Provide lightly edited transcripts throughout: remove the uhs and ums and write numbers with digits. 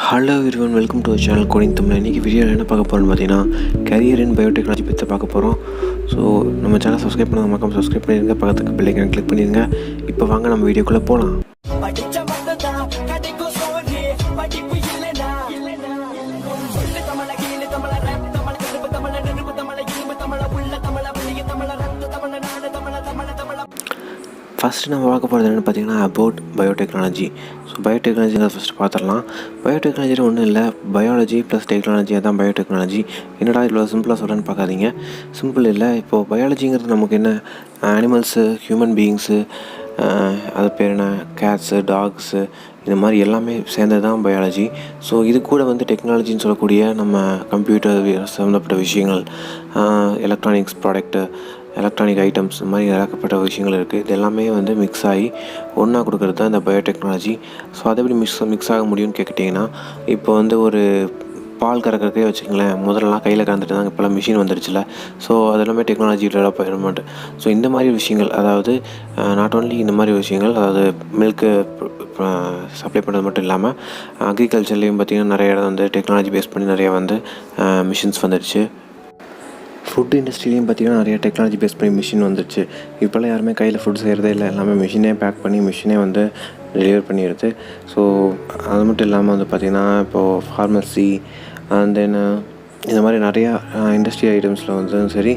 Hello everyone, welcome to channel coding Tamil. இன்றைக்கி வீடியோவில் என்ன பார்க்க போகிறோம்னு பார்த்தீங்கன்னா கரியர் இன் பயோடெக்னாலஜி பற்றி பார்க்க போகிறோம். ஸோ நம்ம சேனல் சப்ஸ்கிரைப் பண்ணாத மறக்காம சப்ஸ்கிரைப் பண்ணிடுங்க, பக்கத்துக்கு பெல் ஐகான் கிளிக் பண்ணிடுங்க. இப்போ வாங்க நம்ம வீடியோக்குள்ளே போகலாம். ஃபஸ்ட்டு நம்ம பார்க்க போகிறது என்னென்னு பார்த்தீங்கன்னா அபவுட் பயோடெக்னாலஜி. ஸோ பயோடெக்னாலஜிங்கிறத ஃபஸ்ட்டு பார்த்துடலாம். பயோடெக்னாலஜியில் ஒன்றும் இல்லை, பயாலஜி ப்ளஸ் டெக்னாலஜி, அதான் பயோடெக்னாலஜி. என்னடா இவ்வளோ சிம்பிளாக சொல்கிறேன்னு பார்க்காதீங்க. சிம்பிள் இல்லை. இப்போது பயாலஜிங்கிறது நமக்கு என்ன, அனிமல்ஸு, ஹியூமன் பீயிங்ஸு, அது பேர் என்ன, கேட்ஸு, டாக்ஸு, இந்த மாதிரி எல்லாமே சேர்ந்தது தான் பயாலஜி. ஸோ இது கூட வந்து டெக்னாலஜின்னு சொல்லக்கூடிய நம்ம கம்ப்யூட்டர் சம்மந்தப்பட்ட விஷயங்கள், எலக்ட்ரானிக்ஸ் ப்ராடக்ட்டு, எலக்ட்ரானிக் ஐட்டம்ஸ், இந்த மாதிரி ஏகப்பட்ட விஷயங்கள் இருக்குது. இது எல்லாமே வந்து மிக்ஸ் ஆகி ஒன்றா கொடுக்குறது தான் இந்த பயோடெக்னாலஜி. ஸோ அதை எப்படி மிக்ஸ் ஆக முடியும்னு கேட்டிங்கன்னா, இப்போ வந்து ஒரு பால் கறக்கிறதே வச்சுக்கங்களேன், முதல்லலாம் கையில் கறந்துட்டு தான், இப்போலாம் மிஷின் வந்துடுச்சுல. ஸோ அது எல்லாமே டெக்னாலஜி டெவலப்மெண்ட். ஸோ இந்த மாதிரி விஷயங்கள், அதாவது நாட் ஓன்லி இந்த மாதிரி விஷயங்கள், அதாவது மில்க்கு சப்ளை பண்ணுறது மட்டும் இல்லாமல் அக்ரிகல்ச்சர்லேயும் பார்த்திங்கன்னா நிறைய இடம் வந்து டெக்னாலஜி பேஸ் பண்ணி நிறையா வந்து மிஷின்ஸ் வந்துடுச்சு. ஃபுட் இண்டஸ்ட்ரியிலையும் பார்த்திங்கன்னா நிறைய டெக்னாலஜி பேஸ் பண்ணி மிஷின் வந்துடுச்சு. இப்போல்லாம் யாருமே கையில் ஃபுட் செய்கிறதே இல்லை, எல்லாமே மிஷினே பேக் பண்ணி மிஷினே வந்து டெலிவர் பண்ணிடுது. ஸோ அது மட்டும் இல்லாமல் வந்து பார்த்திங்கன்னா இப்போது ஃபார்மசி அண்ட் தென் இந்த மாதிரி நிறையா இண்டஸ்ட்ரி ஐட்டம்ஸில் வந்து சரி,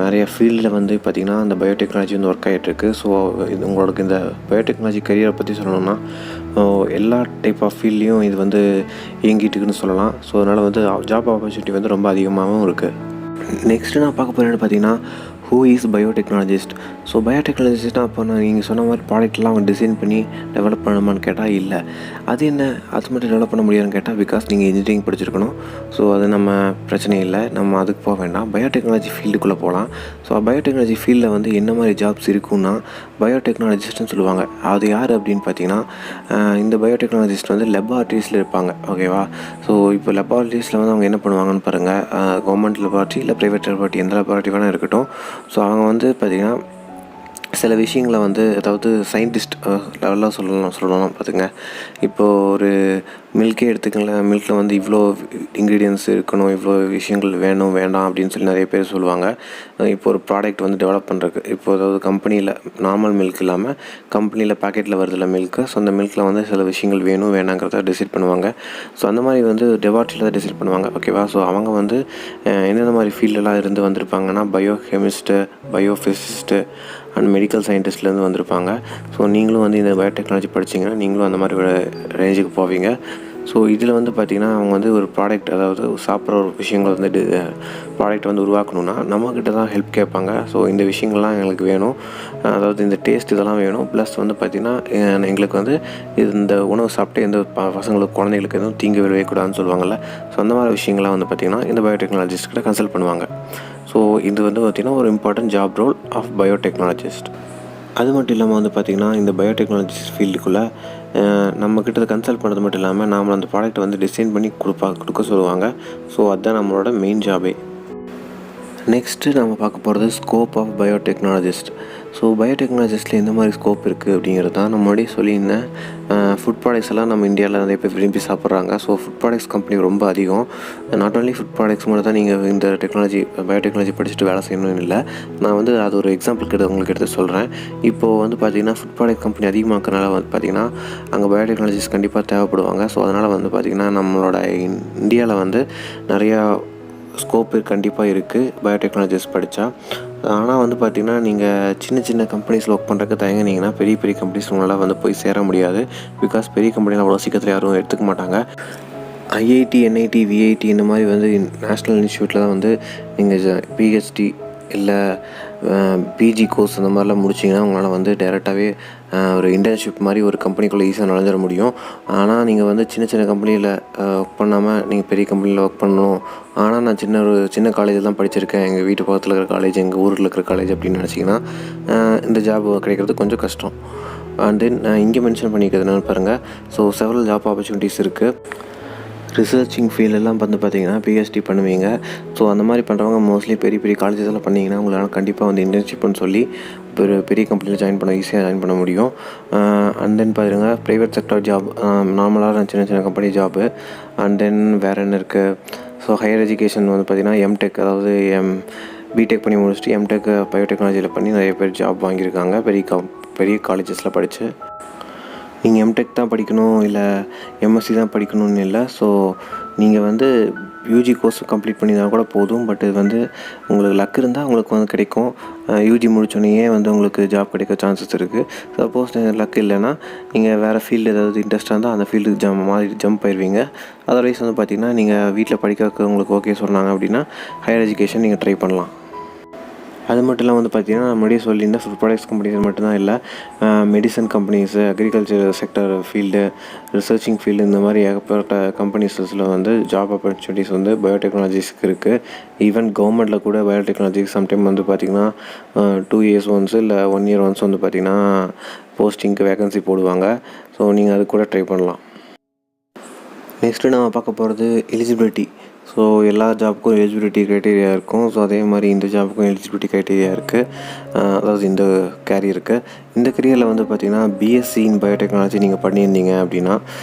நிறைய ஃபீல்டில் வந்து பார்த்திங்கன்னா இந்த பயோடெக்னாலஜி வந்து ஒர்க் ஆகிட்டுருக்கு. ஸோ இது உங்களுக்கு இந்த பயோடெக்னாலஜி கரியரை பற்றி சொல்லணும்னா எல்லா டைப் ஆஃப் ஃபீல்ட்லேயும் இது வந்து இயங்கிட்டுருக்குன்னு சொல்லலாம். ஸோ அதனால் வந்து ஜாப் ஆப்பர்ச்சுனிட்டி வந்து ரொம்ப அதிகமாகவும் இருக்குது. நெக்ஸ்ட்டு நான் பார்க்க போகிறேன்னு பார்த்தீங்கன்னா ஹூ இஸ் பயோடெக்னாலஜிஸ்ட். ஸோ பயோடெக்னாலஜிஸ்ட்னால் அப்போ நீங்கள் சொன்ன மாதிரி ப்ராடக்ட்லாம் அவங்க டிசைன் பண்ணி டெவலப் பண்ணணுமான்னு கேட்டால் இல்லை. அது என்ன, அது மட்டும் டெவலப் பண்ண முடியாதுன்னு கேட்டால், பிகாஸ் நீங்கள் இன்ஜினியரிங் படிச்சிருக்கணும். ஸோ அது நம்ம பிரச்சனை இல்லை, நம்ம அதுக்கு போக வேண்டாம், பயோடெக்னாலஜி ஃபீல்டுக்குள்ளே போகலாம். ஸோ பயோடெக்னாலஜி ஃபீல்டில் வந்து என்ன மாதிரி ஜாப்ஸ் இருக்குன்னா பயோடெக்னாலஜிஸ்ட்னு சொல்லுவாங்க. அது யார் அப்படின்னு பார்த்தீங்கன்னா, இந்த பயோடெக்னாலஜிஸ்ட் வந்து லெபார்ட்ரிஸில் இருப்பாங்க, ஓகேவா. ஸோ இப்போ லெபார்ட்ரிஸில் வந்து அவங்க என்ன பண்ணுவாங்கன்னு பாருங்கள், கவர்மெண்ட் லெபார்ட்ரி இல்லை ப்ரைவேட் லெபார்ட்ரி, எந்த லெபார்ட்ரி வேணால் இருக்கட்டும். ஸோ அவங்க வந்து பார்த்திங்கன்னா சில விஷயங்களை வந்து, அதாவது சயின்டிஸ்ட் லெவலில் சொல்லலாம் பார்த்துங்க. இப்போது ஒரு மில்கே எடுத்துக்கலாம், மில்கில் வந்து இவ்வளோ இன்க்ரீடியன்ஸ் இருக்கணும், இவ்வளோ விஷயங்கள் வேணும் வேண்டாம் அப்படின்னு சொல்லி நிறைய பேர் சொல்லுவாங்க. இப்போ ஒரு ப்ராடக்ட் வந்து டெவலப் பண்ணுறதுக்கு, இப்போ அதாவது கம்பெனியில் நார்மல் மில்க் இல்லாமல் கம்பெனியில் பேக்கெட்டில் வருதில்ல மில்க்கு, ஸோ அந்த மில்கில் வந்து சில விஷயங்கள் வேணும் வேணாங்கிறத டிசைட் பண்ணுவாங்க. ஸோ அந்த மாதிரி வந்து லெபார்ட்ரியில் தான் டிசைட் பண்ணுவாங்க, ஓகேவா. ஸோ அவங்க வந்து என்னென்ன மாதிரி ஃபீல்டெல்லாம் இருந்து வந்திருப்பாங்கன்னா, பயோகெமிஸ்ட்டு, பயோஃபிசிஸ்ட்டு அண்ட் மெடிக்கல் சயின்டிஸ்ட்லேருந்து வந்திருப்பாங்க. ஸோ நீங்களும் வந்து இந்த பயோடெக்னாலஜி படிச்சிங்கன்னா நீங்களும் அந்த மாதிரி ஒரு ரேஞ்சுக்கு போவீங்க. ஸோ இதில் வந்து பார்த்திங்கன்னா அவங்க வந்து ஒரு ப்ராடக்ட், அதாவது சாப்பிட்ற ஒரு விஷயங்கள் வந்து ப்ராடக்ட் வந்து உருவாக்கணுன்னா நம்மக்கிட்ட தான் ஹெல்ப் கேட்பாங்க. ஸோ இந்த விஷயங்கள்லாம் எங்களுக்கு வேணும், அதாவது இந்த டேஸ்ட் இதெல்லாம் வேணும், ப்ளஸ் வந்து பார்த்திங்கன்னா எங்களுக்கு வந்து இந்த உணவு சாப்பிட்டு எந்த பசங்களுக்கு குழந்தைங்களுக்கு எதுவும் தீங்கு விளைவிக்கக்கூடாதுன்னு சொல்லுவாங்கள்ல. ஸோ அந்த மாதிரி விஷயங்கள்லாம் வந்து பார்த்திங்கன்னா இந்த பயோடெக்னாலஜிஸ்ட்கிட்ட கன்சல்ட் பண்ணுவாங்க. ஸோ இது வந்து பார்த்திங்கன்னா ஒரு important job role of biotechnologist. அது மட்டும் இல்லாமல் வந்து பார்த்திங்கன்னா இந்த பயோடெக்னாலஜிஸ்ட் ஃபீல்டுக்குள்ளே நம்மக்கிட்ட கன்சல்ட் பண்ணுறது மட்டும் இல்லாமல் நாம் அந்த ப்ராடக்ட்டை வந்து டிசைன் பண்ணி கொடுக்க சொல்லுவாங்க. ஸோ அதுதான் நம்மளோட மெயின் ஜாபே. நெக்ஸ்ட்டு நம்ம பார்க்க போகிறது ஸ்கோப் ஆஃப் பயோடெக்னாலஜிஸ்ட். ஸோ பயோடெக்னாலஜிஸ்ட்டில் எந்த மாதிரி ஸ்கோப் இருக்குது அப்படிங்கிறது தான் நான் முன்னாடி சொல்லியிருந்தேன். ஃபுட் ப்ராடக்ட்ஸ் எல்லாம் நம்ம இந்தியாவில் நிறைய பேர் விரும்பி சாப்பிட்றாங்க. ஸோ ஃபுட் ப்ராடக்ட்ஸ் கம்பெனி ரொம்ப அதிகம். நாட் ஓன்லி ஃபுட் ப்ராடக்ட்ஸ் மட்டும் தான் நீங்கள் இந்த பயோடெக்னாலஜி படிச்சுட்டு வேலை செய்யணும்னு இல்லை. நான் வந்து அது ஒரு எக்ஸாம்பிளுக்கு உங்களுக்கு எடுத்து சொல்கிறேன். இப்போது வந்து பார்த்திங்கன்னா ஃபுட் ப்ராடக்ட் கம்பெனி அதிகமாக்கிறனால வந்து பார்த்திங்கன்னா அங்கே பயோடெக்னாலஜிஸ்ட் கண்டிப்பாக தேவைப்படுவாங்க. ஸோ அதனால் வந்து பார்த்திங்கன்னா நம்மளோட இந்தியாவில் வந்து நிறையா ஸ்கோப்பு கண்டிப்பாக இருக்குது பயோடெக்னாலஜிஸ்ட் படித்தா. ஆனால் வந்து பார்த்திங்கன்னா நீங்கள் சின்ன சின்ன கம்பெனிஸில் ஒர்க் பண்ணுறதுக்கு தயங்கினீங்கன்னா பெரிய பெரிய கம்பெனிஸ் உங்களால் வந்து போய் சேர முடியாது. பிகாஸ் பெரிய கம்பெனியில் அவ்வளோ சீக்கிரத்தில் யாரும் எடுத்துக்க மாட்டாங்க. ஐஐடி, என்ஐடி, விஐடி இந்த மாதிரி வந்து நேஷ்னல் இன்ஸ்டியூட்டில் தான் வந்து நீங்கள் பிஹெச்டி இல்லை பிஜி கோர்ஸ் அந்த மாதிரிலாம் முடிச்சிங்கன்னா உங்களால் வந்து டைரெக்டாகவே ஒரு இன்டர்ன்ஷிப் மாதிரி ஒரு கம்பெனிக்குள்ளே ஈஸியாக நுழைஞ்சிட முடியும். ஆனால் நீங்கள் வந்து சின்ன சின்ன கம்பெனியில் ஒர்க் பண்ணாமல் நீங்கள் பெரிய கம்பெனியில் ஒர்க் பண்ணணும், ஆனால் நான் சின்ன காலேஜில் தான் படிச்சிருக்கேன், எங்கள் வீட்டு பக்கத்தில் இருக்கிற காலேஜ், எங்கள் ஊரில் இருக்கிற காலேஜ் அப்படின்னு நினச்சிங்கன்னா இந்த ஜாப் கிடைக்கிறது கொஞ்சம் கஷ்டம். அண்ட் தென் இங்கே மென்ஷன் பண்ணிக்கிறது என்னென்னு பாருங்கள். ஸோ செவரல் ஜாப் ஆப்பர்ச்சுனிட்டிஸ் இருக்குது. ரிசர்ச்சிங் ஃபீல்டெல்லாம் வந்து பார்த்திங்கன்னா பிஹெச்டி பண்ணுவீங்க. ஸோ அந்த மாதிரி பண்ணுறவங்க மோஸ்ட்லி பெரிய பெரிய காலேஜஸில் பண்ணிங்கன்னா உங்களால் கண்டிப்பாக வந்து இன்டர்ன்ஷிப்னு சொல்லி பெரிய கம்பெனியில் ஈஸியாக ஜாயின் பண்ண முடியும். அண்ட் தென் பாருங்க ப்ரைவேட் செக்டார் ஜாப், நார்மலான சின்ன கம்பெனி ஜாப்பு. அண்ட் தென் வேறு என்ன இருக்குது? ஸோ ஹையர் எஜுகேஷன் வந்து பார்த்திங்கன்னா எம்டெக், அதாவது பிடெக் பண்ணி முடிச்சுட்டு எம்டெக் பயோடெக்னாலஜியில் பண்ணி நிறைய பேர் ஜாப் வாங்கியிருக்காங்க பெரிய காலேஜஸில் படித்து. நீங்கள் எம்டெக் தான் படிக்கணும் இல்லை எம்எஸ்சி தான் படிக்கணும்னு இல்லை. ஸோ நீங்கள் வந்து யூஜி கோர்ஸ் கம்ப்ளீட் பண்ணியிருந்தால் கூட போதும். பட் இது வந்து உங்களுக்கு லக் இருந்தால் உங்களுக்கு வந்து கிடைக்கும். யூஜி முடிச்சோடனேயே வந்து உங்களுக்கு ஜாப் கிடைக்க சான்சஸ் இருக்குது. சப்போஸ் லக் இல்லைன்னா நீங்கள் வேறு ஃபீல்டு ஏதாவது இன்ட்ரெஸ்ட்டாக இருந்தால் அந்த ஃபீல்டுக்கு ஜம்ப் ஆயிடுவீங்க. அதர்வைஸ் வந்து பார்த்திங்கன்னா நீங்கள் வீட்டில் படிக்க உங்களுக்கு ஓகே சொன்னாங்க அப்படின்னா ஹையர் எஜுகேஷன் நீங்கள் ட்ரை பண்ணலாம். அது மட்டும் இல்லாமல் வந்து பார்த்திங்கன்னா நான் முன்னாடியே சொல்லியிருந்தேன், ஃபுட் ப்ராடக்ட்ஸ் கம்பெனிஸ் மட்டும்தான் இல்லை, medicine companies, agriculture sector field, researching field, இந்த மாதிரி ஏகப்பட்ட கம்பெனிஸில் வந்து ஜாப் ஆப்பர்ச்சுனிட்டிஸ் வந்து பயோடெக்னாலஜிஸ்க்கு இருக்குது. ஈவன் கவர்மெண்ட்டில் கூட பயோடெக்னாலஜிக்கு சம்டைம் வந்து பார்த்திங்கன்னா 2 years ஒன்ஸ் இல்லை 1 year ஒன்ஸ் வந்து பார்த்திங்கன்னா போஸ்டிங்க்கு வேகன்சி போடுவாங்க. ஸோ நீங்கள் அது கூட ட்ரை பண்ணலாம். நெக்ஸ்ட்டு நம்ம பார்க்க போகிறது எலிஜிபிலிட்டி. ஸோ எல்லா ஜாப்புக்கும் எலிஜிபிலிட்டி க்ரைட்டீரியா இருக்கும். ஸோ அதே மாதிரி இந்த ஜாப்புக்கும் எலிஜிபிலிட்டி க்ரைட்டீரியா இருக்குது. அதாவது இந்த கேரியருக்கு இந்த கரியரில் வந்து பார்த்திங்கன்னா பிஎஸ்சி இன் பயோடெக்னாலஜி நீங்கள் பண்ணியிருந்தீங்க அப்படின்னா,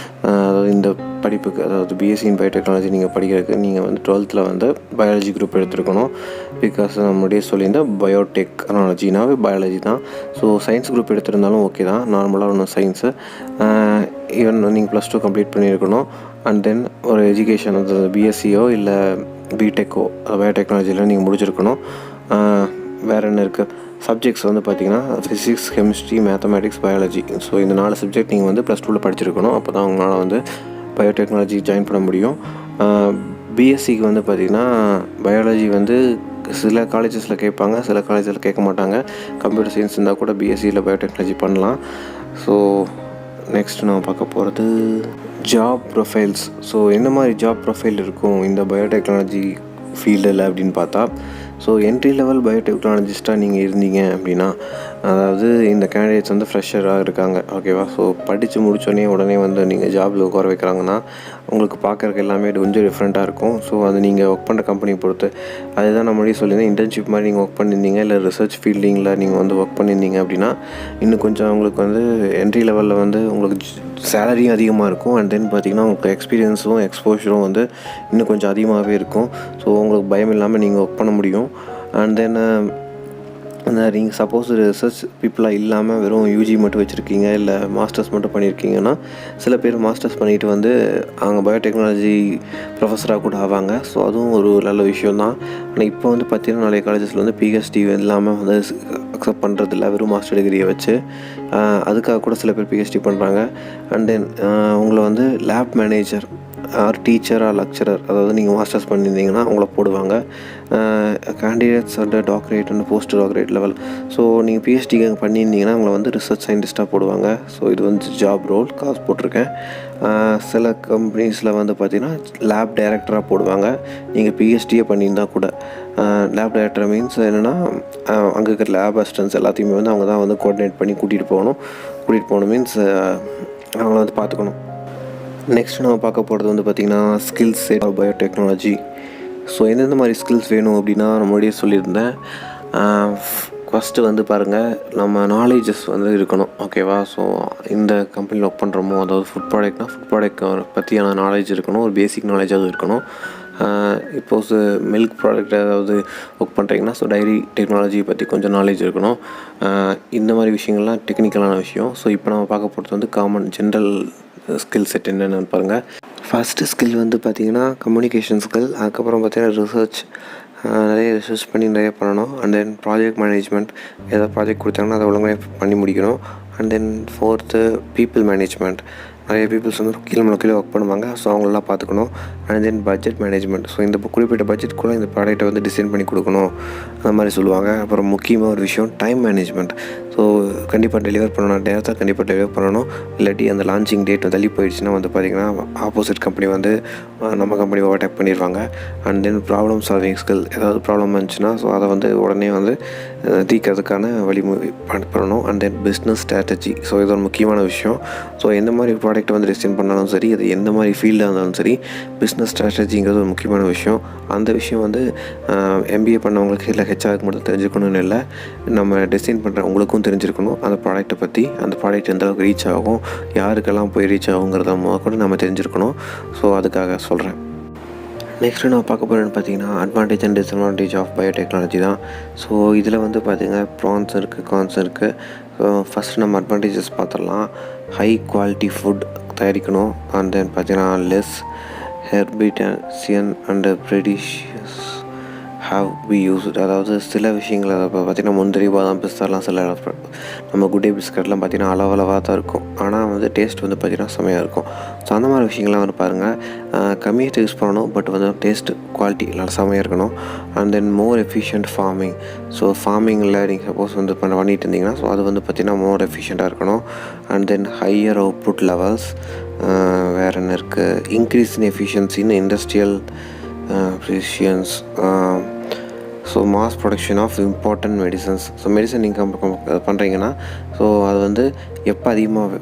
அதாவது இந்த படிப்புக்கு, அதாவது பிஎஸ்சி இன் பயோடெக்னாலஜி நீங்கள் படிக்கிறதுக்கு நீங்கள் வந்து 12th வந்து பயாலஜி குரூப் எடுத்துருக்கணும். பிகாஸ் நம்மளுடைய சொல்லியிருந்தால் பயோடெக்னாலஜினாவே பயாலஜி தான். ஸோ சயின்ஸ் குரூப் எடுத்திருந்தாலும் ஓகே தான், நார்மலாக ஒன்று சயின்ஸு. ஈவன் நீங்கள் +2 கம்ப்ளீட் பண்ணியிருக்கணும். அண்ட் தென் ஒரு எஜுகேஷன், அதாவது பிஎஸ்சியோ இல்லை பிடெக்கோ பயோடெக்னாலஜியில் நீங்கள் முடிச்சிருக்கணும். வேறு என்ன இருக்குது? சப்ஜெக்ட்ஸ் வந்து பார்த்திங்கன்னா physics, chemistry, mathematics, biology. So இந்த 4 சப்ஜெக்ட் நீங்கள் வந்து +2 படிச்சிருக்கணும். அப்போ தான் உங்களால் வந்து பயோடெக்னாலஜி ஜாயின் பண்ண முடியும். பிஎஸ்சிக்கு வந்து பார்த்திங்கன்னா பயாலஜி வந்து சில காலேஜஸில் கேட்பாங்க, சில காலேஜில் கேட்க மாட்டாங்க. கம்ப்யூட்டர் சயின்ஸ் இருந்தால் கூட பிஎஸ்சியில் பயோடெக்னாலஜி பண்ணலாம். ஸோ நெக்ஸ்ட் நம்ம பார்க்க போகிறது ஜாப் ப்ரொஃபைல்ஸ். ஸோ என்ன மாதிரி ஜாப் ப்ரொஃபைல் இருக்கும் இந்த பயோடெக்னாலஜி ஃபீல்டில் அப்படின்னு பார்த்தா, ஸோ என்ட்ரி லெவல் பயோடெக்னாலஜிஸ்ட்டாக நீங்கள் இருந்தீங்க அப்படின்னா, அதாவது இந்த கேண்டிடேட்ஸ் வந்து ஃப்ரெஷராக இருக்காங்க, ஓகேவா? ஸோ படித்து முடித்தோடனே உடனே வந்து நீங்கள் ஜாபில் உட்கார வைக்கிறாங்கன்னா உங்களுக்கு பார்க்குறக்கு எல்லாமே கொஞ்சம் டிஃப்ரெண்ட்டாக இருக்கும். ஸோ அது நீங்கள் ஒர்க் பண்ணுற கம்பெனி பொறுத்து. அதுதான் நான் முன்னாடி சொல்லியிருந்தேன், இன்டர்ன்ஷிப் மாதிரி நீங்கள் ஒர்க் பண்ணியிருந்தீங்க இல்லை ரிசர்ச் ஃபீல்டிங்கில் நீங்கள் வந்து ஒர்க் பண்ணியிருந்தீங்க அப்படின்னா இன்னும் கொஞ்சம் உங்களுக்கு வந்து என்ட்ரி லெவலில் வந்து உங்களுக்கு சேலரியும் அதிகமாக இருக்கும். அண்ட் தென் பார்த்திங்கன்னா உங்களுக்கு எக்ஸ்பீரியன்ஸும் எக்ஸ்போஷரும் வந்து இன்னும் கொஞ்சம் அதிகமாகவே இருக்கும். ஸோ உங்களுக்கு பயம் இல்லாமல் நீங்கள் ஒர்க் பண்ண முடியும். அண்ட் தென் நீங்கள் சப்போஸ் ரிசர்ச் பீப்புளாக இல்லாமல் வெறும் யூஜி மட்டும் வச்சுருக்கீங்க இல்லை மாஸ்டர்ஸ் மட்டும் பண்ணியிருக்கீங்கன்னா, சில பேர் மாஸ்டர்ஸ் பண்ணிவிட்டு வந்து அவங்க பயோடெக்னாலஜி ப்ரொஃபஸராக கூட ஆவாங்க. ஸோ அதுவும் ஒரு நல்ல விஷயந்தான். ஆனால் இப்போ வந்து பார்த்திங்கன்னா நிறைய காலேஜஸில் வந்து பிஹெச்டி இல்லாமல் வந்து அக்செப்ட் பண்ணுறதில்ல, வெறும் மாஸ்டர் டிகிரியை வச்சு. அதுக்காக கூட சில பேர் பிஹெச்டி பண்ணுறாங்க. அண்ட் தென் உங்களை வந்து lab manager or teacher or lecturer, அதாவது நீங்கள் மாஸ்டர்ஸ் பண்ணியிருந்தீங்கன்னா அவங்கள போடுவாங்க. Candidates and doctorate and post doctorate level. So நீங்கள் பிஹெச்டி பண்ணியிருந்தீங்கன்னா அவங்கள வந்து ரிசர்ச் சயின்டிஸ்ட்டாக போடுவாங்க. ஸோ இது வந்து ஜாப் ரோல், காசு போட்டிருக்கேன். சில கம்பெனிஸில் வந்து பார்த்திங்கன்னா லேப் டைரக்டராக போடுவாங்க. நீங்கள் பிஹெச்டியே பண்ணியிருந்தால் கூட. லேப் டைரக்டர் மீன்ஸ் என்னென்னா, அங்கே இருக்கிற லேப் அசிஸ்டன்ஸ் எல்லாத்தையுமே வந்து அவங்க தான் வந்து கோஆர்டினேட் பண்ணி கூட்டிகிட்டு போகணும் மீன்ஸ் அவங்கள வந்து பார்த்துக்கணும். நெக்ஸ்ட் நம்ம பார்க்க போகிறது வந்து பார்த்திங்கன்னா skills set of biotechnology. So எந்தெந்த மாதிரி ஸ்கில்ஸ் வேணும் அப்படின்னா நான் முன்னாடியே சொல்லியிருந்தேன். ஃபஸ்ட்டு வந்து பாருங்கள், நம்ம நாலேஜஸ் வந்து இருக்கணும், ஓகேவா? ஸோ இந்த கம்பெனியில் ஒர்க் பண்ணுறோமோ, அதாவது ஃபுட் ப்ராடக்ட் பற்றியான நாலேஜ் இருக்கணும், ஒரு பேசிக் நாலேஜாவது இருக்கணும். இப்போது மில்க் ப்ராடக்ட் ஏதாவது ஒர்க் பண்ணுறீங்கன்னா ஸோ டைரி டெக்னாலஜி பற்றி கொஞ்சம் நாலேஜ் இருக்கணும். இந்த மாதிரி விஷயங்கள்லாம் டெக்னிக்கலான விஷயம். ஸோ இப்போ நம்ம பார்க்க போகிறது வந்து காமன் ஜென்ரல் ஸ்கில் செட் என்னென்னு பாருங்கள். ஃபஸ்ட்டு ஸ்கில் வந்து பார்த்திங்கன்னா கம்யூனிகேஷன் ஸ்கில். அதுக்கப்புறம் பார்த்திங்கன்னா நிறைய ரிசர்ச் பண்ணி நிறைய பண்ணணும். அண்ட் தென் ப்ராஜெக்ட் மேனேஜ்மெண்ட், ஏதாவது ப்ராஜெக்ட் கொடுத்தாங்கன்னா அதை ஒழுங்காக பண்ணி முடிக்கணும். And then 4th people management. நிறைய பீப்புள்ஸ் வந்து கீழே ஒர்க் பண்ணுவாங்க. ஸோ அவங்களெலாம் பார்த்துக்கணும். And then budget management. So இந்த குறிப்பிட்ட பட்ஜெட் கூட இந்த ப்ராடக்ட்டை வந்து டிசைன் பண்ணி கொடுக்கணும், அந்த மாதிரி சொல்லுவாங்க. அப்புறம் முக்கியமாக ஒரு விஷயம் டைம் மேனேஜ்மெண்ட். ஸோ கண்டிப்பாக டெலிவர் பண்ணணும், நேரத்தில் கண்டிப்பாக டெலிவர் பண்ணணும். இல்லாட்டி அந்த லான்ச்சிங் டேட் தள்ளி போயிடுச்சுன்னா வந்து பார்த்திங்கன்னா ஆப்போசிட் கம்பெனி வந்து நம்ம கம்பெனி ஓவர்டேக் பண்ணிடுவாங்க. And then problem solving skill, ஏதாவது ப்ராப்ளம் வந்துச்சுன்னா ஸோ அதை வந்து உடனே வந்து தீர்க்கறதுக்கான வழிமுறை பண்ணணும். And then business strategy, so இது ஒரு முக்கியமான விஷயம். ஸோ எந்த மாதிரி ப்ராடக்ட் வந்து டிசைன் பண்ணாலும் சரி, அது எந்த மாதிரி ஃபீல்டாக இருந்தாலும் சரி, பிஸ்னஸ் ஸ்ட்ராட்டஜிங்கிறது ஒரு முக்கியமான விஷயம். அந்த விஷயம் வந்து MBA பண்ணவங்களுக்கு இல்லை ஹெச்ஆருக்கு மட்டும் தெரிஞ்சுக்கணும்னு இல்லை, நம்ம டிசைன் பண்ணுற உங்களுக்கும் தெரிஞ்சிருக்கணும். அந்த ப்ராடக்ட்டை பற்றி, அந்த ப்ராடக்ட் எந்த அளவுக்கு ரீச் ஆகும், யாருக்கெல்லாம் போய் ரீச் ஆகுங்கிறத கூட நம்ம தெரிஞ்சிருக்கணும். ஸோ அதுக்காக சொல்கிறேன். நெக்ஸ்ட்டு நான் பார்க்க போகிறேன்னு பார்த்தீங்கன்னா advantage and disadvantage of biotechnology தான். ஸோ இதில் வந்து பார்த்திங்கன்னா ப்ரான்ஸ் இருக்குது, கான்ஸ் இருக்குது. ஸோ ஃபஸ்ட்டு நம்ம அட்வான்டேஜஸ் பார்த்துடலாம். ஹை குவாலிட்டி ஃபுட் தயாரிக்கணும். அண்ட் தென் பார்த்தீங்கன்னா less herbicides and pesticides have be used. அதாவது சில விஷயங்கள் அதை பார்த்திங்கன்னா முந்திரி, பாதாம், பிஸ்தாலாம் சில நம்ம குட் டே பிஸ்கட்லாம் பார்த்திங்கன்னா அளவாக தான் இருக்கும். ஆனால் வந்து டேஸ்ட் வந்து பார்த்திங்கன்னா செம்மையாக இருக்கும். ஸோ அந்த மாதிரி விஷயங்கள்லாம் வந்து பாருங்கள், கம்மியாக யூஸ் பண்ணணும், பட் வந்து டேஸ்ட்டு குவாலிட்டி நல்லா செம்மையாக இருக்கணும். And then more efficient farming. So ஃபார்மிங்கில் நீங்கள் சப்போஸ் வந்து பண்ணிட்டு இருந்தீங்கன்னா ஸோ அது வந்து பார்த்திங்கன்னா மோர் எஃபிஷியண்ட்டாக இருக்கணும். And then higher output levels. வேறு என்ன இருக்குது, increase in efficiency in industrial precisions. So mass production of important medicines. So medicine நீங்கள் பண்ணுறீங்கன்னா ஸோ அது வந்து எப்போ அதிகமாக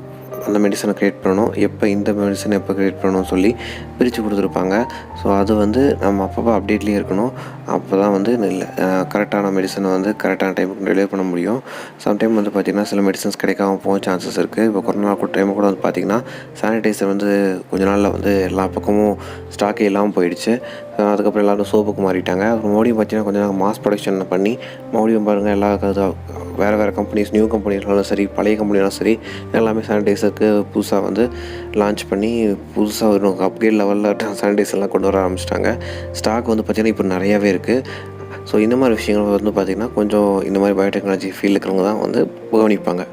அந்த மெடிசனை க்ரியேட் பண்ணணும், எப்போ இந்த மெடிசனை எப்போ க்ரியேட் பண்ணணும்னு சொல்லி பிரித்து கொடுத்துருப்பாங்க. ஸோ அது வந்து நம்ம அப்பப்போ அப்டேட்லேயே இருக்கணும். அப்போ தான் வந்து இல்லை கரெக்டான மெடிசனை வந்து கரெக்டான டைமுக்கு டெலிவரி பண்ண முடியும். சம்டைம் வந்து பார்த்திங்கன்னா சில மெடிசன்ஸ் கிடைக்காம போக சான்சஸ் இருக்குது. இப்போ கொரோனா டைம் கூட வந்து பார்த்திங்கன்னா சானிடைசர் வந்து கொஞ்ச நாளில் வந்து எல்லா பக்கமும் ஸ்டாக்கே இல்லாமல் போயிடுச்சு. அதுக்கப்புறம் எல்லோரும் சோப்புக்கு மாறிட்டாங்க. அப்புறம் மறுபடியும் பார்த்திங்கன்னா கொஞ்சம் நாள் மாஸ் ப்ரொடக்ஷன் பண்ணி மறுபடியும் பாருங்கள் எல்லா வேறு கம்பெனிஸ், நியூ கம்பெனிஸ்னாலும் சரி, பழைய கம்பெனினாலும் சரி, எல்லாமே சானிடைசருக்கு புதுசாக வந்து லான்ச் பண்ணி புதுசாக ஒரு அப்கிரேட் லெவலில் சானிடைசர்லாம் கொண்டு வர ஆரம்பிச்சிட்டாங்க. ஸ்டாக் வந்து பார்த்திங்கன்னா இப்போ நிறையாவே இருக்குது. ஸோ இந்த மாதிரி விஷயங்கள் வந்து பார்த்திங்கன்னா கொஞ்சம் இந்த மாதிரி பயோடெக்னாலஜி ஃபீல்டு இருக்கிறவங்க தான் வந்து கவனிப்பாங்க.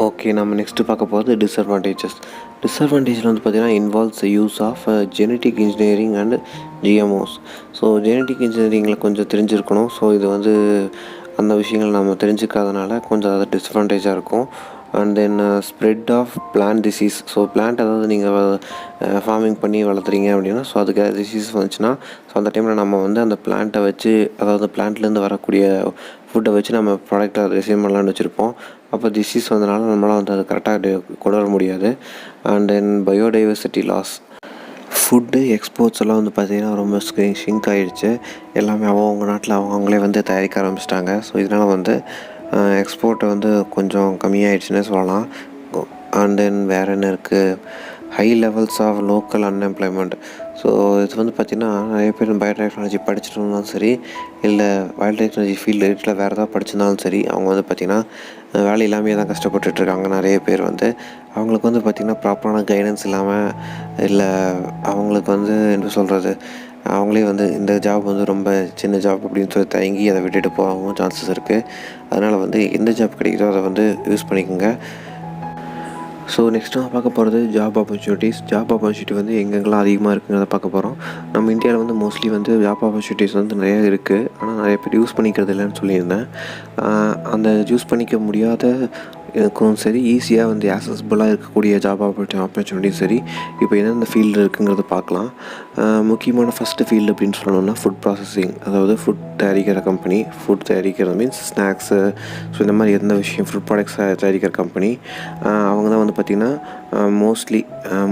ஓகே, நம்ம நெக்ஸ்ட்டு பார்க்க போகிறது டிஸ்அட்வான்டேஜஸ். டிஸ்அட்வான்டேஜில் வந்து பார்த்திங்கன்னா involves use of genetic engineering and GMOs. So genetic இன்ஜினியரிங்கில் கொஞ்சம் தெரிஞ்சிருக்கணும். ஸோ இது வந்து அந்த விஷயங்கள் நம்ம தெரிஞ்சுக்காதனால கொஞ்சம் அது டிஸ்அட்வான்டேஜாக இருக்கும். And then spread of plant disease. So plant அதாவது நீங்கள் ஃபார்மிங் பண்ணி வளர்த்துறீங்க அப்படின்னா ஸோ அதுக்கு டிசீஸ் வந்துச்சுன்னா ஸோ அந்த டைமில் நம்ம வந்து அந்த பிளான்ட்டை வச்சு, அதாவது பிளான்ட்லேருந்து வரக்கூடிய ஃபுட்டை வச்சு நம்ம ப்ராடக்ட்டை டிசைன் பண்ணலான்னு வச்சுருப்போம். அப்போ டிசீஸ் வந்தனால நம்மளால் வந்து அது கரெக்டாக கொண்டு வர முடியாது. And then biodiversity loss. Food exports எல்லாம் வந்து பார்த்திங்கன்னா ரொம்ப ஷிங்க் ஆகிடுச்சு. எல்லாமே அவங்க நாட்டில் அவங்களே வந்து தயாரிக்க ஆரம்பிச்சிட்டாங்க. ஸோ இதனால் வந்து எக்ஸ்போர்ட்டை வந்து கொஞ்சம் கம்மியாகிடுச்சுன்னே சொல்லலாம். அண்ட் தென் வேறு என்ன இருக்குது, high levels of local unemployment. So இது வந்து பார்த்திங்கன்னா நிறைய பேர் பயோடெக்னாலஜி படிச்சுட்டு இருந்தாலும் சரி, இல்லை பயோடெக்னாலஜி ஃபீல்டில் வேறு ஏதாவது படிச்சிருந்தாலும் சரி, அவங்க வந்து பார்த்திங்கன்னா வேலை இல்லாமையே தான் கஷ்டப்பட்டுட்ருக்காங்க. நிறைய பேர் வந்து அவங்களுக்கு வந்து பார்த்திங்கன்னா ப்ராப்பரான கைடன்ஸ் இல்லாமல், இல்லை அவங்களுக்கு வந்து என்ன சொல்கிறது, அவங்களே வந்து இந்த ஜாப் வந்து ரொம்ப சின்ன ஜாப் அப்படின்னு சொல்லி தயங்கி அதை விட்டுட்டு போகவும் சான்சஸ் இருக்குது. அதனால் வந்து எந்த ஜாப் கிடைக்குதோ அதை வந்து யூஸ் பண்ணிக்கோங்க. ஸோ நெக்ஸ்ட்டு நான் பார்க்க போகிறது ஜாப் ஆப்பர்ச்சுனிட்டிஸ். ஜாப் ஆப்பர்ச்சுனிட்டி வந்து எங்கெங்கெல்லாம் அதிகமாக இருக்குங்கிறத பார்க்க போகிறோம். நம்ம இந்தியாவில் வந்து மோஸ்ட்லி வந்து ஜாப் ஆப்பர்ச்சுனிட்டிஸ் வந்து நிறையா இருக்குது. ஆனால் நிறைய பேர் யூஸ் பண்ணிக்கிறது இல்லைன்னு சொல்லியிருந்தேன். அந்த யூஸ் பண்ணிக்க முடியாத இருக்கும் சரி, ஈஸியாக வந்து ஆக்சஸபிளாக இருக்கக்கூடிய ஜாப் ஆப்பர்ச்சுனிட்டியும் சரி, இப்போ எந்தெந்த ஃபீல்டு இருக்குங்கிறத பார்க்கலாம். முக்கியமான ஃபஸ்ட்டு ஃபீல்டு அப்படின்னு சொல்லணும்னா ஃபுட் ப்ராசஸிங். அதாவது ஃபுட் தயாரிக்கிற கம்பெனி, ஃபுட் தயாரிக்கிறது மீன்ஸ் ஸ்நாக்ஸு, ஸோ இந்த மாதிரி எந்த விஷயம் ஃபுட் ப்ராடக்ட்ஸ் தயாரிக்கிற கம்பெனி, அவங்க தான் வந்து பார்த்திங்கன்னா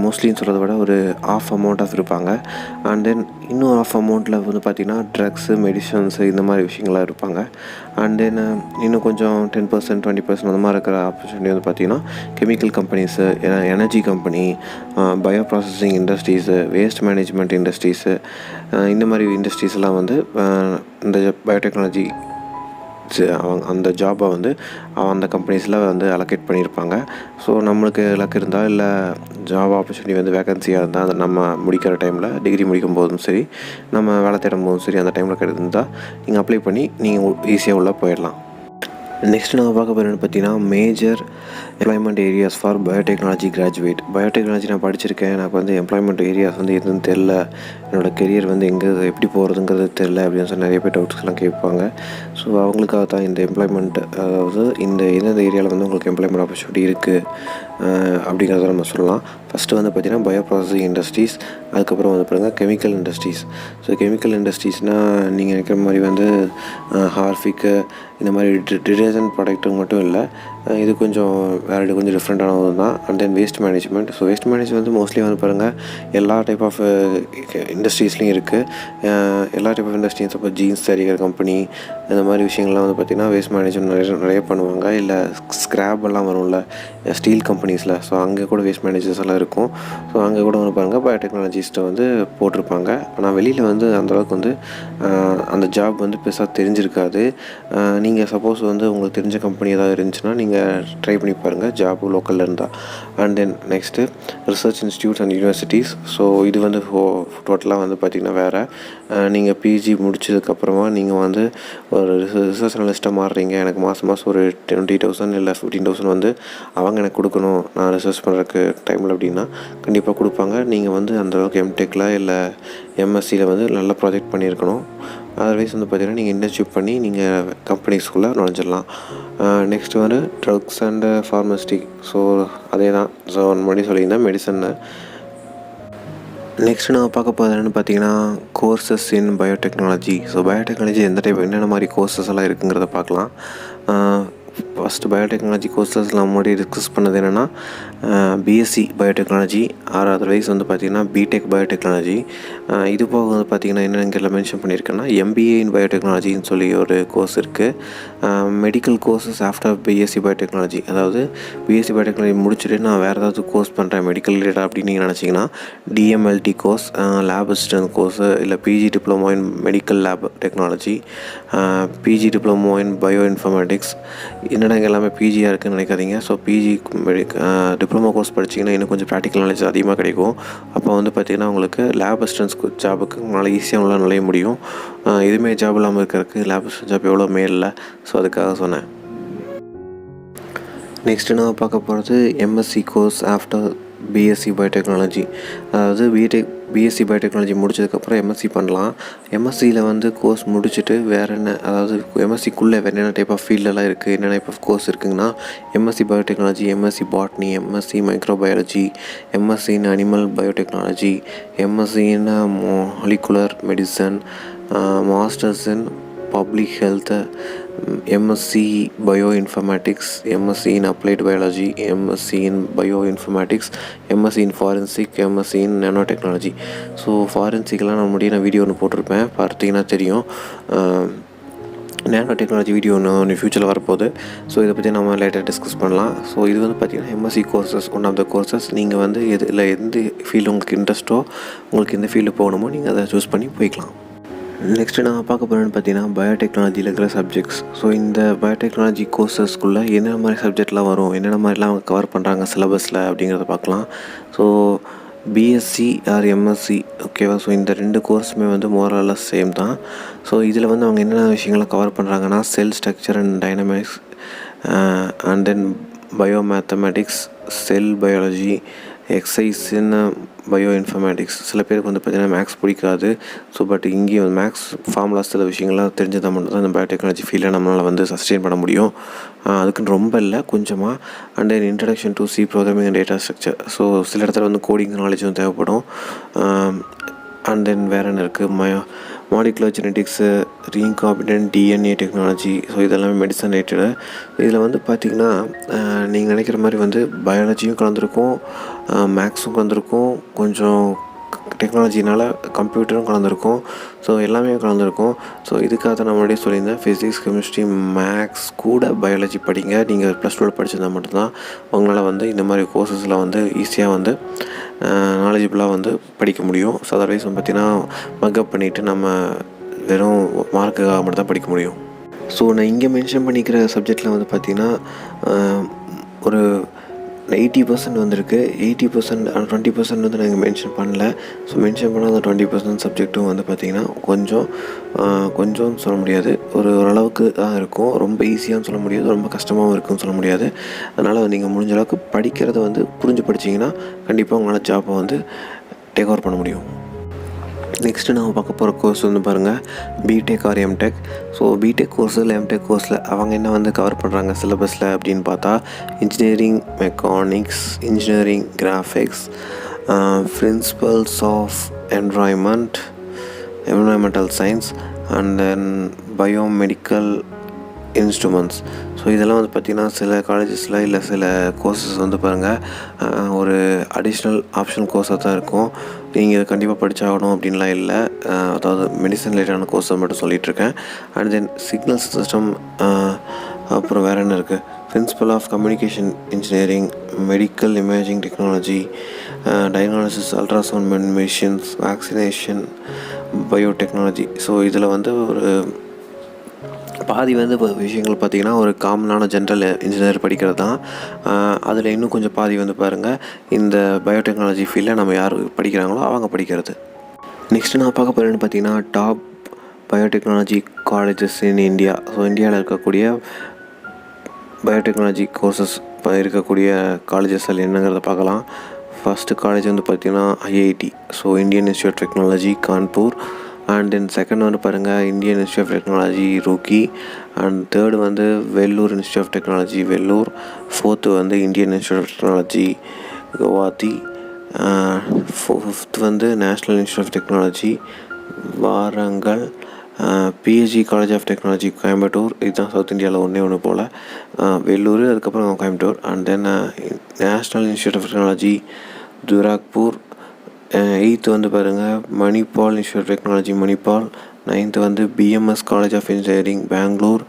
மோஸ்ட்லின்னு சொல்கிறத விட ஒரு ஆஃப் அமௌண்ட் ஆஃப் இருப்பாங்க. அண்ட் தென் இன்னும் ஆஃப் அமௌண்ட்டில் வந்து பார்த்திங்கன்னா ட்ரக்ஸு, மெடிசன்ஸு இந்த மாதிரி விஷயங்கள்லாம் இருப்பாங்க. அண்ட் தென் இன்னும் கொஞ்சம் 10%, 20% அந்த மாதிரி இருக்கிற ஆப்பர்ச்சுனிட்டி வந்து பார்த்திங்கன்னா chemical companies, energy company, bio processing industries, waste management industries, இந்த மாதிரி இண்டஸ்ட்ரீஸ் எல்லாம் வந்து இந்த பயோடெக்னாலஜி அந்த ஜாபை வந்து அந்த கம்பெனிஸில் வந்து அலோகேட் பண்ணியிருப்பாங்க. ஸோ நம்மளுக்கு லக் இருந்தால், இல்லை ஜாப் ஆப்பர்ச்சுனிட்டி வந்து வேகன்சியாக இருந்தால், அதை நம்ம முடிக்கிற டைமில், டிகிரி முடிக்கும் போதும் சரி, நம்ம வேலை தேடும் போதும் சரி, அந்த டைமில் இருந்தால் நீங்கள் அப்ளை பண்ணி நீங்கள் ஈஸியாக உள்ளே போயிடலாம். நெக்ஸ்ட் நம்ம பார்க்க போகிறது பார்த்தீங்கன்னா major employment areas for biotechnology graduate. Biotechnology நான் படிச்சிருக்கேன், எனக்கு வந்து எம்ப்ளாய்மெண்ட் ஏரியாஸ் வந்து எதுவும் தெரில, என்னோடய கெரியர் வந்து எங்கே எப்படி போகிறதுங்கிறது தெரில அப்படின்னு சொல்லி நிறைய பேர் டவுட்ஸ்லாம் கேட்பாங்க. ஸோ அவங்களுக்காக தான் இந்த எம்ப்ளாய்மெண்ட், அதாவது இந்த எந்தெந்த ஏரியாவில் வந்து உங்களுக்கு எம்ப்ளாய்மெண்ட் ஆப்பர்ச்சுனிட்டி இருக்குது அப்படிங்கிறத நம்ம சொல்லலாம். ஃபஸ்ட்டு வந்து பார்த்திங்கன்னா பயோ ப்ராசஸிங் இண்டஸ்ட்ரீஸ், அதுக்கப்புறம் வந்து பாருங்கள் கெமிக்கல் இண்டஸ்ட்ரீஸ். ஸோ கெமிக்கல் இண்டஸ்ட்ரீஸ்னால் நீங்கள் நினைக்கிற மாதிரி வந்து ஹார்ஃபிக்கு இந்த மாதிரி டிடர்ஜென்ட் ப்ராடக்ட்டு மட்டும் இல்லை, இது கொஞ்சம் வேறு கொஞ்சம் டிஃப்ரெண்ட்டானது தான். And then waste management. So waste management வந்து மோஸ்ட்லி வந்து பாருங்கள் எல்லா டைப் ஆஃப் இண்டஸ்ட்ரீஸ்லையும் இருக்குது. எல்லா டைப் ஆஃப் இண்டஸ்ட்ரீஸ், இப்போ ஜீன்ஸ் தயாரிக்கிற கம்பெனி இந்த மாதிரி விஷயங்கள்லாம் வந்து பார்த்திங்கன்னா வேஸ்ட் மேனேஜ்மெண்ட் நிறைய பண்ணுவாங்க. இல்லை ஸ்க்ராப் எல்லாம் வரும்ல ஸ்டீல் கம்பெனிஸில், ஸோ அங்கே கூட வேஸ்ட் மேனேஜர்ஸ் எல்லாம் இருக்கும். ஸோ அங்கே கூட வந்து பாருங்கள் பயோடெக்னாலஜிஸ்ட்டை வந்து போட்டிருப்பாங்க. ஆனால் வெளியில் வந்து அந்தளவுக்கு வந்து அந்த ஜாப் வந்து பெருசாக தெரிஞ்சிருக்காது. நீங்கள் சப்போஸ் வந்து உங்களுக்கு தெரிஞ்ச கம்பெனி ஏதாவது இருந்துச்சுன்னா நீங்கள் ட்ரை பண்ணி பாருங்கள் ஜாப் லோக்கலில் இருந்தால். And then next research institutes and universities. So இது வந்து டோட்டலாக வந்து பார்த்திங்கன்னா வேறு. நீங்கள் பிஜி முடிச்சதுக்கப்புறமா நீங்கள் வந்து ஒரு ரிசர்ச் அனலிஸ்ட்டாக மாறுறீங்க, எனக்கு மாதம் ஒரு 20,000 இல்லை 15,000 வந்து அவங்க எனக்கு கொடுக்கணும் நான் ரிசர்ச் பண்ணுறதுக்கு டைமில் அப்படின்னா கண்டிப்பாக கொடுப்பாங்க. நீங்கள் வந்து அந்தளவுக்கு எம்டெக்கில் இல்லை எம்எஸ்சியில் வந்து நல்ல ப்ராஜெக்ட் பண்ணியிருக்கணும். அதர்வைஸ் வந்து பார்த்திங்கன்னா நீங்கள் இன்டர்ன்ஷிப் பண்ணி நீங்கள் கம்பெனிஸ்குள்ளே நுழைஞ்சிடலாம். நெக்ஸ்ட்டு வந்து ட்ரக்ஸ் அண்டு ஃபார்மஸ்டிக். ஸோ அதே தான். ஸோ முன்னாடி சொல்லியிருந்தேன் மெடிசன்னு. நெக்ஸ்ட்டு நம்ம பார்க்க போகிறது என்னென்னு பார்த்தீங்கன்னா கோர்சஸ் இன் பயோடெக்னாலஜி. ஸோ பயோடெக்னாலஜி எந்த டைப் என்னென்ன மாதிரி கோர்சஸ் எல்லாம் இருக்குங்கிறத பார்க்கலாம். ஃபஸ்ட்டு பயோடெக்னாலஜி கோர்சஸில் நம்ம முன்னாடி டிஸ்கஸ் பண்ணது என்னென்னா பிஎஸ்சி பயோடெக்னாலஜி ஆர் அதர்வைஸ் வந்து பார்த்திங்கன்னா பிடெக் பயோடெக்னாலஜி. இது போக வந்து பார்த்திங்கன்னா என்னென்ன மென்ஷன் பண்ணியிருக்கேன்னா எம்பிஏ இன் பயோடெக்னாலஜின்னு சொல்லி ஒரு கோர்ஸ் இருக்குது. Medical courses after BSc biotechnology. அதாவது பிஎஸ்சி பயோடெக்னாலஜி முடிச்சுட்டு நான் வேறு ஏதாவது கோர்ஸ் பண்ணுறேன் மெடிக்கல் ரிலேட்டட் அப்படின்னு நீங்கள் நினச்சிங்கன்னா DMLT course, lab assistant course, இல்லை PG diploma in medical lab technology, PG diploma in bioinformatics. என்னடா எல்லாமே பிஜியாக இருக்குதுன்னு நினைக்காதீங்க. ஸோ பிஜி டிப்ளமோ கோர்ஸ் படிச்சிங்கன்னா இன்னும் கொஞ்சம் ப்ராக்டிக்கல் நாலேஜ் அதிகமாக கிடைக்கும். அப்போ வந்து பார்த்திங்கன்னா உங்களுக்கு லேப் அசிஸ்டன்ஸ் ஜாபுக்கு உங்களால் ஈஸியாக உங்களால் நுழைய முடியும். இதுவுமே ஜாப் இல்லாமல் இருக்கிறதுக்கு லேப் அசிஸ்டன்ட் ஜாப் எவ்வளோ மேலில். ஸோ அதுக்காக சொன்னேன். நெக்ஸ்ட்டு நம்ம பார்க்க போகிறது MSc course after BSc biotechnology. அதாவது பிஎஸ்சி பயோடெக்னாலஜி முடிச்சதுக்கப்புறம் எம்எஸ்சி பண்ணலாம். எம்எஸ்சியில் வந்து கோர்ஸ் முடிச்சுட்டு வேறு என்ன, அதாவது எம்எஸ்சிக்குள்ளே வேறு என்ன டைப் ஆஃப் ஃபீல்டெல்லாம் இருக்குது, என்ன டைப் ஆஃப் கோர்ஸ் இருக்குங்கன்னா MSc biotechnology, MSc botany, MSc microbiology, MSc in animal biotechnology, MSc in molecular medicine, masters in public health, MSc bioinformatics, MSc in applied biology, MSc in bioinformatics, MSc in forensic, MSc in nanotechnology. So ஃபாரன்சிக்கெலாம் நான் video ஒன்று போட்டிருப்பேன், பார்த்தீங்கன்னா தெரியும். Nano technology video ஒன்று ஃப்யூச்சரில் வரப்போகுது. So இதை பற்றி நம்ம லேட்டர் டிஸ்கஸ் பண்ணலாம். ஸோ இது வந்து பார்த்திங்கன்னா MSc courses, one of the courses. நீங்கள் வந்து எந்த ஃபீல்டு உங்களுக்கு இன்ட்ரெஸ்ட்டோ, உங்களுக்கு எந்த ஃபீல்டு போகணுமோ நீங்கள் அதை சூஸ் பண்ணி போய்க்கலாம். நெக்ஸ்ட்டு நம்ம பார்க்க போகிறோன்னு பார்த்தீங்கன்னா பயோடெக்னாலஜியில் இருக்கிற சப்ஜெக்ட்ஸ். ஸோ இந்த பயோடெக்னாலஜி கோர்சஸ்க்குள்ளே என்னென்ன மாதிரி சப்ஜெக்ட்லாம் வரும், என்னென்ன மாதிரிலாம் அவங்க கவர் பண்ணுறாங்க சிலபஸில் அப்படிங்கிறத பார்க்கலாம். ஸோ பிஎஸ்சி ஆர் எம்எஸ்சி, ஓகேவா. ஸோ இந்த 2 கோர்ஸுமே வந்து மோரலஸ் சேம் தான். ஸோ இதில் வந்து அவங்க என்னென்ன விஷயங்களை கவர் பண்ணுறாங்கன்னா செல் structure and dynamics, and then bio mathematics, sell biology, exercise in bio informatics. சில பேருக்கு வந்து பார்த்திங்கன்னா மேக்ஸ் பிடிக்காது. ஸோ பட் இங்கேயும் மேக்ஸ் ஃபார்முலாஸ் சில விஷயங்கள்லாம் தெரிஞ்சதாக மட்டும் தான் இந்த பயோடெக்னாலஜி ஃபீல்டை நம்மளால் வந்து சஸ்டெயின் பண்ண முடியும். அதுக்குன்னு ரொம்ப இல்லை, கொஞ்சமாக. And then introduction to C programming and data structure. So சில இடத்துல வந்து கோடிங் நாலேஜும் தேவைப்படும். அண்ட் தென் வேறு என்ன இருக்குது, molecular genetics, recombinant DNA technology. So இதெல்லாமே மெடிசன் ரிலேட்டடு. இதில் வந்து பார்த்திங்கன்னா நீங்கள் நினைக்கிற மாதிரி வந்து பயாலஜியும் கலந்துருக்கும், மேக்ஸும் கலந்துருக்கும், கொஞ்சம் டெக்னாலஜினால் கம்ப்யூட்டரும் கலந்துருக்கும். ஸோ எல்லாமே கலந்துருக்கும். ஸோ இதுக்காக தான் நான் முன்னாடியே சொல்லியிருந்தேன், ஃபிசிக்ஸ், கெமிஸ்ட்ரி, மேக்ஸ் கூட பயாலஜி படிங்க. நீங்கள் +12 படிச்சிருந்தா மட்டும்தான் உங்களால் வந்து இந்த மாதிரி கோர்சஸில் வந்து ஈஸியாக வந்து நாலேஜபிளாக வந்து படிக்க முடியும். ஸோ அதர்வைஸ் வந்து பார்த்திங்கன்னா மக்கப் பண்ணிவிட்டு நம்ம வெறும் மார்க்குக்காக மட்டும் தான் படிக்க முடியும். ஸோ நான் இங்கே மென்ஷன் பண்ணிக்கிற சப்ஜெக்டில் வந்து பார்த்திங்கன்னா ஒரு 80% வந்திருக்கு. 80% 20% வந்து நாங்கள் மென்ஷன் பண்ணல. ஸோ மென்ஷன் பண்ண அந்த 20% சப்ஜெக்ட்டும் வந்து பார்த்திங்கன்னா கொஞ்சம்னு சொல்ல முடியாது, ஓரளவுக்கு தான் இருக்கும். ரொம்ப ஈஸியாகவும் சொல்ல முடியாது, ரொம்ப கஷ்டமாகவும் இருக்குன்னு சொல்ல முடியாது. அதனால் நீங்கள் முடிஞ்ச அளவுக்கு படிக்கிறத வந்து புரிஞ்சு படிச்சிங்கன்னா கண்டிப்பாக உங்களால் ஜாப்பை வந்து டேக் ஓவர் பண்ண முடியும். நெக்ஸ்ட்டு நம்ம பார்க்க போகிற கோர்ஸ் வந்து பாருங்கள், BTech or MTech. So BTech கோர்ஸில் எம்டெக் கோர்ஸில் அவங்க என்ன வந்து கவர் பண்ணுறாங்க சிலபஸில் அப்படின்னு பார்த்தா, engineering mechanics, engineering graphics, principles of environmental science and then biomedical instruments. So இதெல்லாம் வந்து பார்த்திங்கன்னா சில காலேஜஸில் இல்லை சில கோர்சஸ் வந்து பாருங்கள் ஒரு அடிஷ்னல் ஆப்ஷனல் கோர்ஸாக தான் இருக்கும். நீங்கள் இதை கண்டிப்பாக படித்தாகணும் அப்படின்லாம் இல்லை. அதாவது மெடிசன் ரிலேட்டடான கோர்ஸை மட்டும் சொல்லிகிட்ருக்கேன். அண்ட் தென் சிக்னல் சிஸ்டம், அப்புறம் வேறு என்ன இருக்குது, principle of communication engineering, medical imaging technology, diagnosis, ultrasound machines, vaccination, biotechnology. So இதில் வந்து ஒரு பாதி வந்து இப்போ விஷயங்கள் பார்த்திங்கன்னா ஒரு காமனான ஜென்ரல் இன்ஜினியர் படிக்கிறது தான். அதில் இன்னும் கொஞ்சம் பாதி வந்து பாருங்கள் இந்த பயோடெக்னாலஜி ஃபீல்டில் நம்ம யார் படிக்கிறாங்களோ அவங்க படிக்கிறது. நெக்ஸ்ட்டு நான் பார்க்க போகிறேன்னு பார்த்திங்கன்னா top biotechnology colleges in India. So இந்தியாவில் இருக்கக்கூடிய பயோடெக்னாலஜி கோர்சஸ் இப்போ இருக்கக்கூடிய காலேஜஸ் அதில் என்னங்கிறத பார்க்கலாம். ஃபஸ்ட்டு காலேஜ் வந்து பார்த்திங்கன்னா IIT, so Indian institute of technology Kanpur. And then second வந்து பாருங்கள் Indian institute of technology Roorkee. And third வந்து Vellore institute of technology Vellore. Fourth வந்து Indian institute of technology Guwahati. Fifth வந்து national institute of technology Warangal. PhD college of technology Coimbatore. இதுதான் south இந்தியாவில் ஒன்று போல், வெல்லூர், அதுக்கப்புறம் Coimbatore. And then national institute of technology Durgapur. Eighth வந்து பாருங்கள் Manipal institute of technology Manipal. Ninth வந்து BMS college of engineering Bangalore.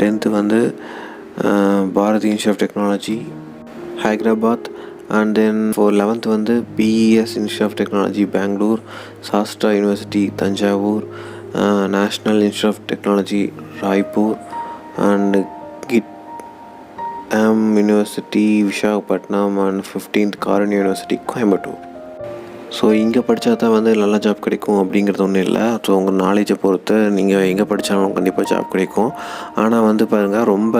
Tenth வந்து Bharathi institute of technology Hyderabad. And then 11th வந்து PES institute of technology Bangalore. Sastra university Thanjavur. National institute of technology Raipur. And GITAM university Visakhapatnam. And 15th காரன் university Coimbatore. So இங்கே படித்தா தான் வந்து நல்ல ஜாப் கிடைக்கும் அப்படிங்கிறது ஒன்றும் இல்லை. ஸோ உங்கள் நாலேஜை பொறுத்து நீங்கள் எங்கே படித்தாலும் கண்டிப்பாக ஜாப் கிடைக்கும். ஆனால் வந்து பாருங்கள் ரொம்ப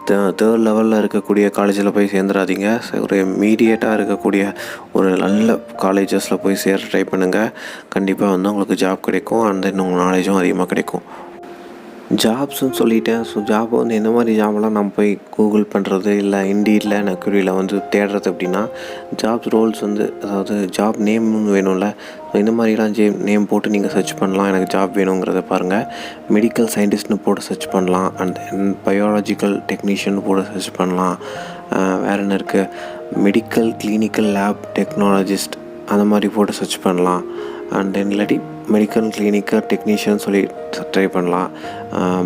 தேர்ட் லெவலில் இருக்கக்கூடிய காலேஜில் போய் சேர்ந்துடாதீங்க. ஒரு மீடியேட்டாக இருக்கக்கூடிய ஒரு நல்ல காலேஜஸில் போய் சேர ட்ரை பண்ணுங்கள். கண்டிப்பாக வந்து உங்களுக்கு ஜாப் கிடைக்கும். அண்ட் தென் உங்கள் நாலேஜும் அதிகமாக கிடைக்கும். ஜாப்ஸ்ன்னு சொல்லிட்டேன். ஸோ ஜாப் வந்து என்ன மாதிரி ஜாப்லாம் நம்ம போய் கூகுள் பண்ணுறது இல்லை இண்டீடில் நக்யூரியில் வந்து தேடுறது அப்படின்னா, ஜாப்ஸ் ரோல்ஸ் வந்து அதாவது ஜாப் நேம்னு வேணும்ல. ஸோ இந்த மாதிரிலாம் நேம் போட்டு நீங்கள் சர்ச் பண்ணலாம். எனக்கு ஜாப் வேணுங்கிறத பாருங்கள். மெடிக்கல் சயின்டிஸ்ட்னு போட்டு சர்ச் பண்ணலாம். அண்ட் தென் பயாலஜிக்கல் டெக்னீஷியன் போட்டு சர்ச் பண்ணலாம். வேறு என்ன இருக்குது, மெடிக்கல் கிளினிக்கல் லேப் டெக்னாலஜிஸ்ட் அந்த மாதிரி போட்டு சர்ச் பண்ணலாம். அண்ட் தென் இல்லாட்டி மெடிக்கல் கிளினிக்கல் டெக்னீஷியன் சொல்லி ட்ரை பண்ணலாம்.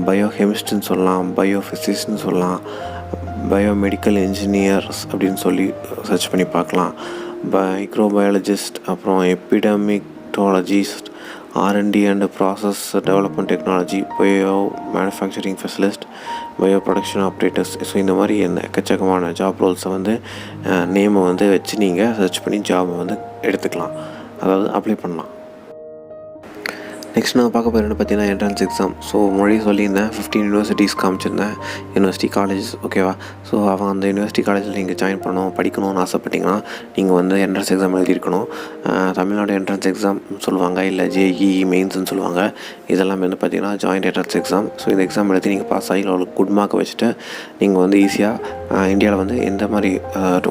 பயோகெமிஸ்ட்னு சொல்லலாம், பயோஃபிசிக்ஸ்னு சொல்லலாம், பயோமெடிக்கல் இன்ஜினியர்ஸ் அப்படின்னு சொல்லி சர்ச் பண்ணி பார்க்கலாம். மைக்ரோபயாலஜிஸ்ட், அப்புறம் எபிடமிக்டாலஜிஸ்ட், R&D and process development technology, bio manufacturing specialist, bio production operators. So இந்த மாதிரி எக்கச்சக்கமான ஜாப் ரோல்ஸை வந்து நேமை வந்து வச்சு நீங்கள் சர்ச் பண்ணி ஜாபை வந்து எடுத்துக்கலாம், அதாவது அப்ளை பண்ணலாம். நெக்ஸ்ட் நான் பார்க்க போகிறேன்னு பார்த்தீங்கன்னா என்ட்ரன்ஸ் எக்ஸாம். ஸோ முன்னாடி சொல்லியிருந்தேன் 15 யூனிவர்சிட்டிஸ் காமிச்சிருந்தேன், யூனிவர்சிட்டி காலேஜஸ், ஓகேவா. ஸோ அவன் அந்த யூனிவர்சிட்டி காலேஜில் நீங்கள் ஜாயின் பண்ணணும் படிக்கணும்னு ஆசைப்பட்டிங்கன்னா நீங்கள் வந்து என்ட்ரன்ஸ் எக்ஸாம் எழுதியிருக்கணும். தமிழ்நாடு என்ட்ரன்ஸ் எக்ஸாம் சொல்லுவாங்க, இல்லை JEE மெயின்ஸ்னு சொல்லுவாங்க. இதெல்லாம் வந்து பார்த்திங்கன்னா ஜாயிண்ட் என்ட்ரன்ஸ் எக்ஸாம். ஸோ இந்த எக்ஸாம் எழுதி நீங்கள் பாஸ் ஆகி உங்களுக்கு குட் மார்க் வச்சுட்டு நீங்கள் வந்து ஈஸியாக இந்தியாவில் வந்து எந்த மாதிரி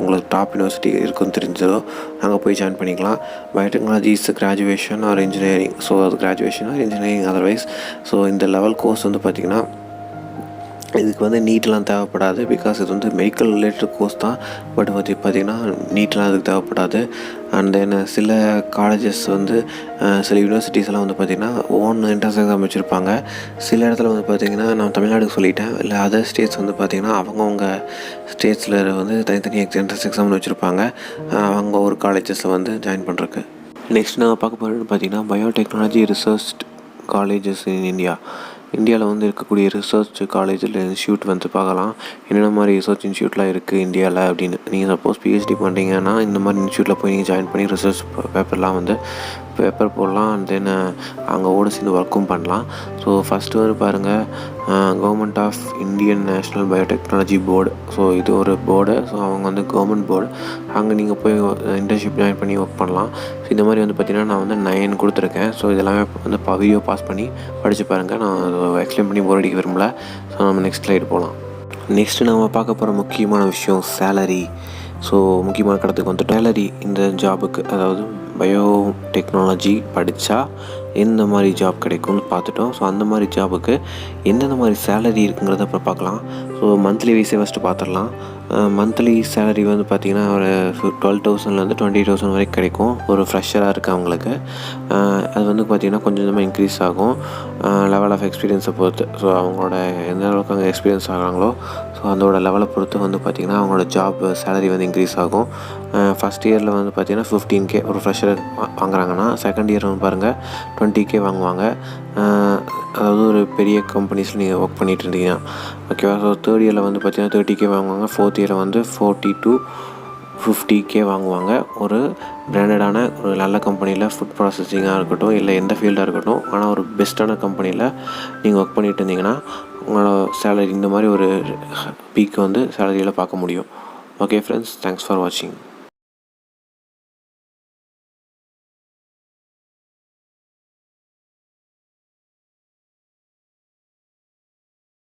உங்களுக்கு டாப் யூனிவர்சிட்டி இருக்குன்னு தெரிஞ்சதோ அங்கே போய் ஜாயின் பண்ணிக்கலாம். Biotechnology is graduation or engineering. So அது graduation or engineering otherwise. So இந்த லெவல் கோர்ஸ் வந்து பார்த்திங்கன்னா இதுக்கு வந்து நீட்லாம் தேவைப்படாது. பிகாஸ் இது வந்து மெடிக்கல் ரிலேட்டட் கோர்ஸ் தான். பட் வந்து பார்த்திங்கன்னா நீட்லாம் அதுக்கு தேவைப்படாது. அண்ட் தென் சில காலேஜஸ் வந்து சில யூனிவர்சிட்டிஸ்லாம் வந்து பார்த்திங்கன்னா ஓன் என்ட்ரன்ஸ் எக்ஸாம் வச்சுருப்பாங்க. சில இடத்துல வந்து பார்த்திங்கன்னா நான் தமிழ்நாடுக்கு சொல்லிட்டேன், இல்லை அதர் ஸ்டேட்ஸ் வந்து பார்த்திங்கன்னா அவங்கவுங்க ஸ்டேட்ஸில் வந்து தனித்தனி என்ட்ரன்ஸ் எக்ஸாம்னு வச்சுருப்பாங்க அவங்க ஒரு காலேஜஸில் வந்து ஜாயின் பண்ணுறக்கு. நெக்ஸ்ட் நான் பார்க்க போகிறேன்னு பார்த்திங்கன்னா biotechnology research colleges in India. இந்தியாவில் வந்து இருக்கக்கூடிய ரிசர்ச் காலேஜில் இன்ஸ்டியூட் வந்து பார்க்கலாம். என்னென்ன மாதிரி ரிசர்ச் இன்ஸ்டியூட்லாம் இருக்குது இந்தியாவில் அப்படின்னு. நீங்கள் சப்போஸ் பிஹெச்டி பண்ணுறீங்கன்னா இந்த மாதிரி இன்ஸ்டியூட்டில் போய் நீங்கள் ஜாயின் பண்ணி ரிசர்ச் பேப்பர்லாம் வந்து பேப்பர் போடலாம். அண்ட் தென் அங்கே ஓட சேர்ந்து ஒர்க்கும் பண்ணலாம். ஸோ ஃபஸ்ட்டு வந்து பாருங்கள், government of Indian national biotechnology board. So இது ஒரு போர்டு. ஸோ அவங்க வந்து கவர்மெண்ட் போர்டு. அங்கே நீங்கள் போய் இன்டர்ன்ஷிப் ஜாயின் பண்ணி ஒர்க் பண்ணலாம். ஸோ இந்த மாதிரி வந்து பார்த்திங்கன்னா நான் வந்து 9 கொடுத்துருக்கேன். ஸோ இதெல்லாமே வந்து வீடியோ பாஸ் பண்ணி படித்து பாருங்கள். நான் எக்ஸ்பிளைன் பண்ணி போர் அடிக்க விரும்பல. ஸோ நம்ம நெக்ஸ்ட் ஸ்லைடு போகலாம். நெக்ஸ்ட்டு நம்ம பார்க்க போகிற முக்கியமான விஷயம் சேலரி. ஸோ முக்கியமான கடத்துக்கு வந்து சேலரி இந்த ஜாபுக்கு, அதாவது பயோடெக்னாலஜி படித்தா எந்த மாதிரி ஜாப் கிடைக்கும்னு பார்த்துட்டோம். ஸோ அந்த மாதிரி ஜாபுக்கு எந்தெந்த மாதிரி சேலரி இருக்குங்கிறத அப்புறம் பார்க்கலாம். ஸோ மந்த்லி வைஸே ஃபஸ்ட்டு பார்த்துடலாம். மந்த்லி சேலரி வந்து பார்த்திங்கன்னா ஒரு 12,000லேருந்து 20,000 வரைக்கும் கிடைக்கும் ஒரு ஃப்ரெஷராக இருக்கவங்களுக்கு. அது வந்து பார்த்திங்கன்னா கொஞ்சம் கொஞ்சமாக இன்க்ரீஸ் ஆகும் லெவல் ஆஃப் எக்ஸ்பீரியன்ஸை பொறுத்து. ஸோ அவங்களோட எந்த அளவுக்கு அங்கே எக்ஸ்பீரியன்ஸ் ஆகிறாங்களோ ஸோ அதோட லெவலை பொறுத்து வந்து பார்த்திங்கன்னா அவங்களோட ஜாப் சேலரி வந்து இன்க்ரீஸ் ஆகும். ஃபஸ்ட் இயரில் வந்து பார்த்திங்கன்னா 15K ஒரு ஃப்ரெஷர் வாங்குறாங்கன்னா, செகண்ட் இயர் வந்து பாருங்கள் 20K வாங்குவாங்க. அதாவது ஒரு பெரிய கம்பெனிஸில் நீங்கள் ஒர்க் பண்ணிகிட்டு இருந்தீங்கன்னா ஓகேவா. ஸோ தேர்ட் இயரில் வந்து பார்த்திங்கன்னா 30K வாங்குவாங்க. ஃபோர்த் இயரில் வந்து 40 to 50K வாங்குவாங்க. ஒரு பிராண்டடான ஒரு நல்ல கம்பெனியில் ஃபுட் ப்ராசஸிங்காக இருக்கட்டும், இல்லை எந்த ஃபீல்டாக இருக்கட்டும், ஆனால் ஒரு பெஸ்ட்டான கம்பெனியில் நீங்கள் ஒர்க் பண்ணிகிட்டு இருந்தீங்கன்னா உங்களோட சேலரி இந்த மாதிரி ஒரு பீக் வந்து சேலரியில் பார்க்க முடியும். ஓகே ஃப்ரெண்ட்ஸ், தேங்க்ஸ் ஃபார் வாட்சிங்.